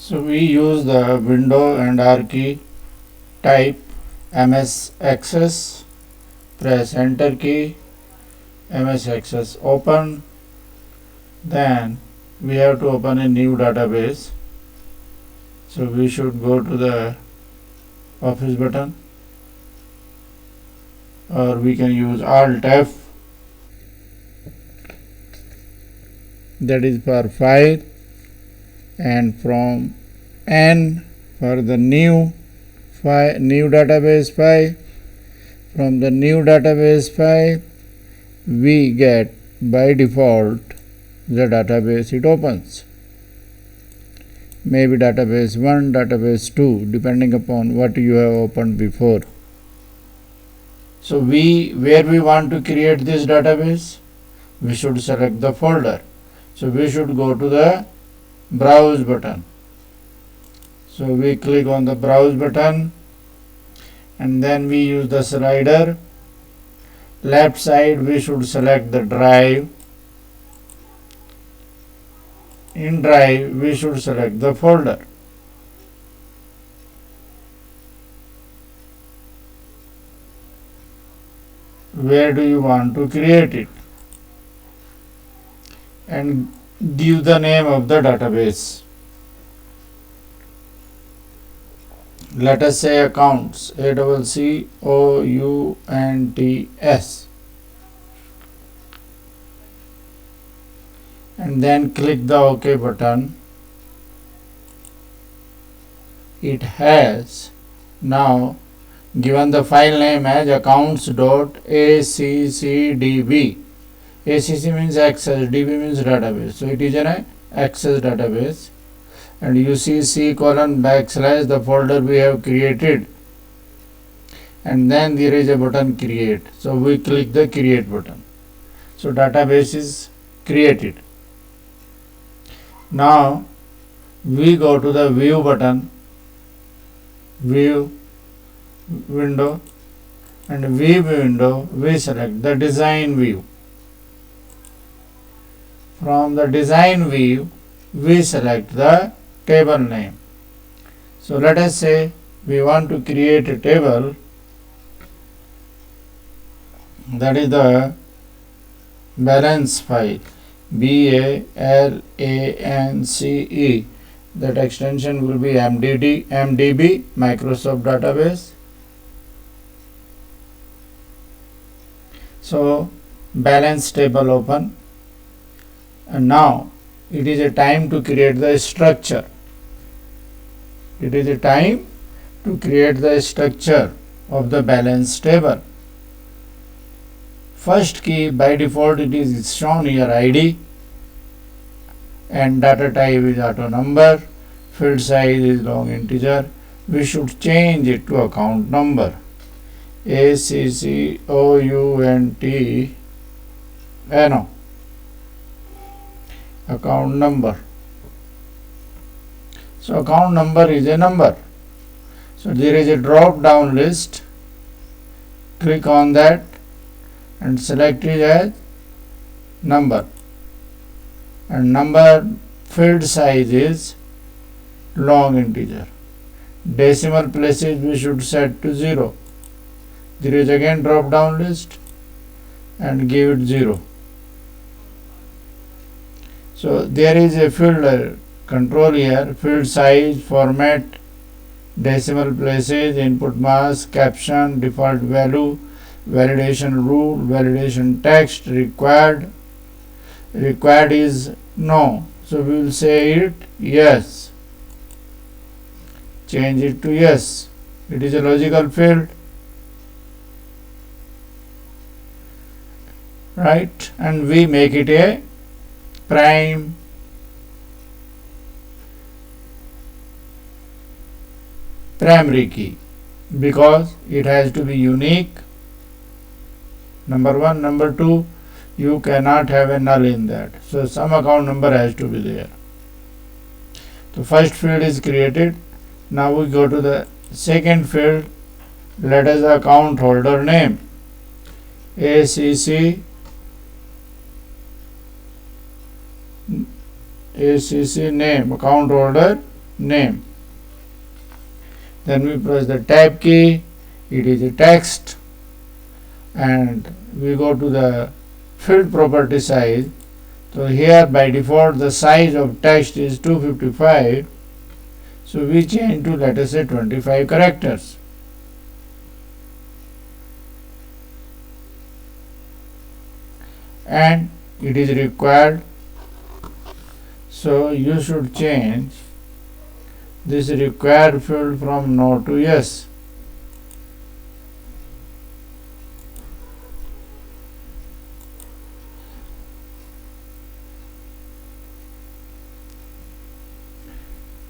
So we use the window and R key, type MS Access, press enter key, MS Access open. Then we have to open a new database. So we should go to the Office button, or we can use Alt F, that is for file, and from N for the new file, new database file. From the new database file we get by default the database it opens. Maybe database 1, database 2, depending upon what you have opened before. So where we want to create this database, we should select the folder. So we should go to the browse button. So we click on the browse button, and then we use the slider. Left side we should select the drive. In drive we should select the folder. Where do you want to create it? And give the name of the database. Let us say accounts, ACCOUNTS, and then click the OK button. It has now given the file name as accounts.accdb. ACC means access, DB means database. So it is an access database. And you see C:\\, the folder we have created, and then there is a button create. So we click the create button. So database is created. Now we go to the view button, view window, and view window we select the design view. From the design view we select the table name. So let us say we want to create a table, that is the balance file, BALANCE. That extension will be MDB, Microsoft Database. So balance table open, and now it is a time to create the structure. It is a time to create the structure of the balance table. First key, by default it is shown here ID, and data type is auto number, field size is long integer. We should change it to account number, account number. So account number is a number. So there is a drop down list. Click on that and select it as number. And number field size is long integer. Decimal places we should set to 0. There is again drop down list and give it 0. So there is a field control here, field size, format, decimal places, input mask, caption, default value, validation rule, validation text, required is no, so we will say it yes, change it to yes. It is a logical field, right? And we make it a primary key because it has to be unique. Number 1, number 2, you cannot have a null in that. So some account number has to be there. The first field is created. Now we go to the second field. Let us account holder name, ACC name, account holder name. Then we press the tab key, it is a text, and we go to the field property size. So here by default the size of text is 255, so we change to, let us say, 25 characters. And it is required, so you should change this required field from no to yes.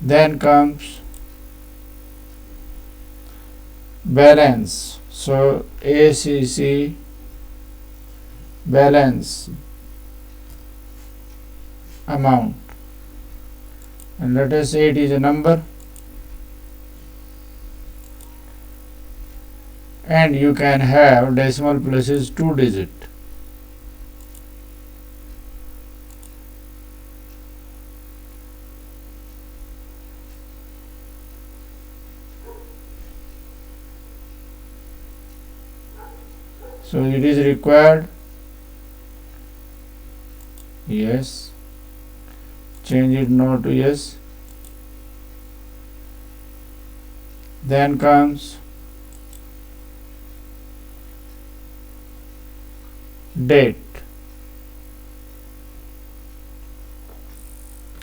Then comes balance. So ACC balance amount, and let us say it is a number, and you can have decimal places 2 digit. So it is required, yes, change it no to yes. Then comes date.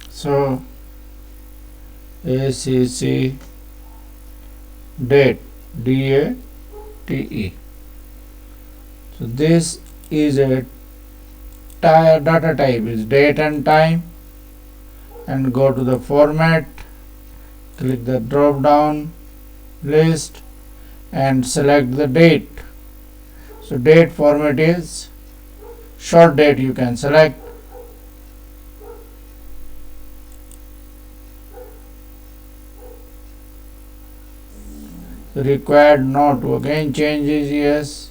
So ACC date, DATE. So this is a data type is date and time, and go to the format, click the drop down list and select the date. So date format is short date, you can select. The required not to again change is yes.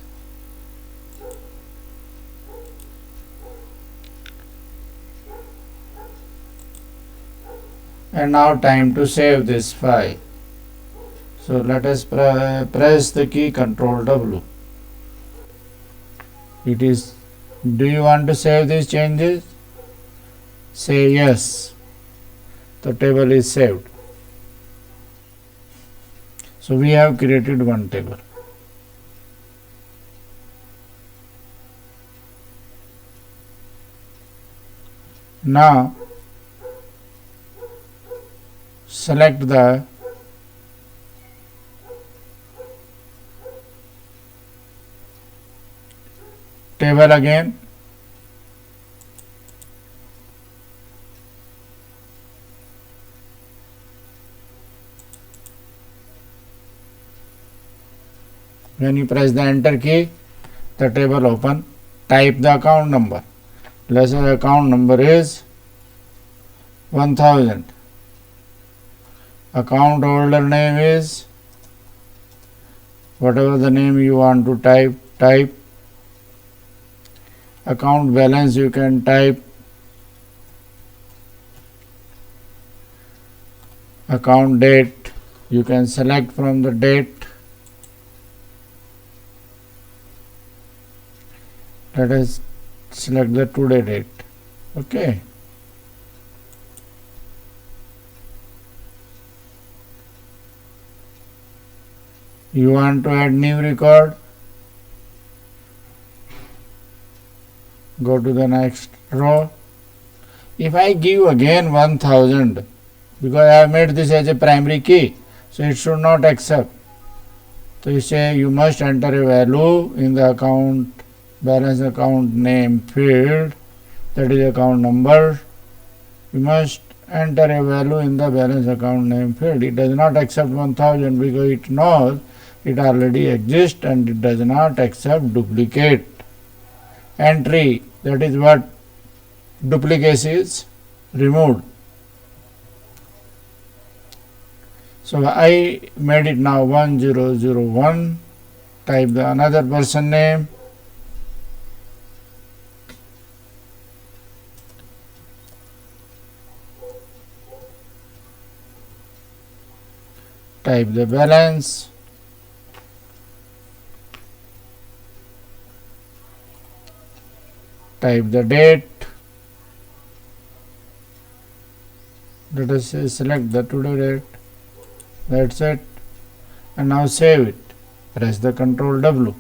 And now time to save this file. So let us press the key Ctrl W. It is, do you want to save these changes? Say yes. The table is saved. So we have created one table. Now select the table again, when you press the enter key, the table open. Type the account number. Let's say account number is 1000. Account holder name is whatever the name you want to type. Account balance you can type. Account date you can select from the date. Let us select the today date. Okay. You want to add new record, go to the next row. If I give again 1000, because I have made this as a primary key, so it should not accept. So you say you must enter a value in the account balance account name field, that is account number. You must enter a value in the balance account name field. It does not accept 1000 because it knows it already exists and it does not accept duplicate entry. That is what duplicacy is removed. So I made it now 1001. Type the another person name. type the balance, type the date, let us say select the today date, that's it, and now save it, press the Ctrl W.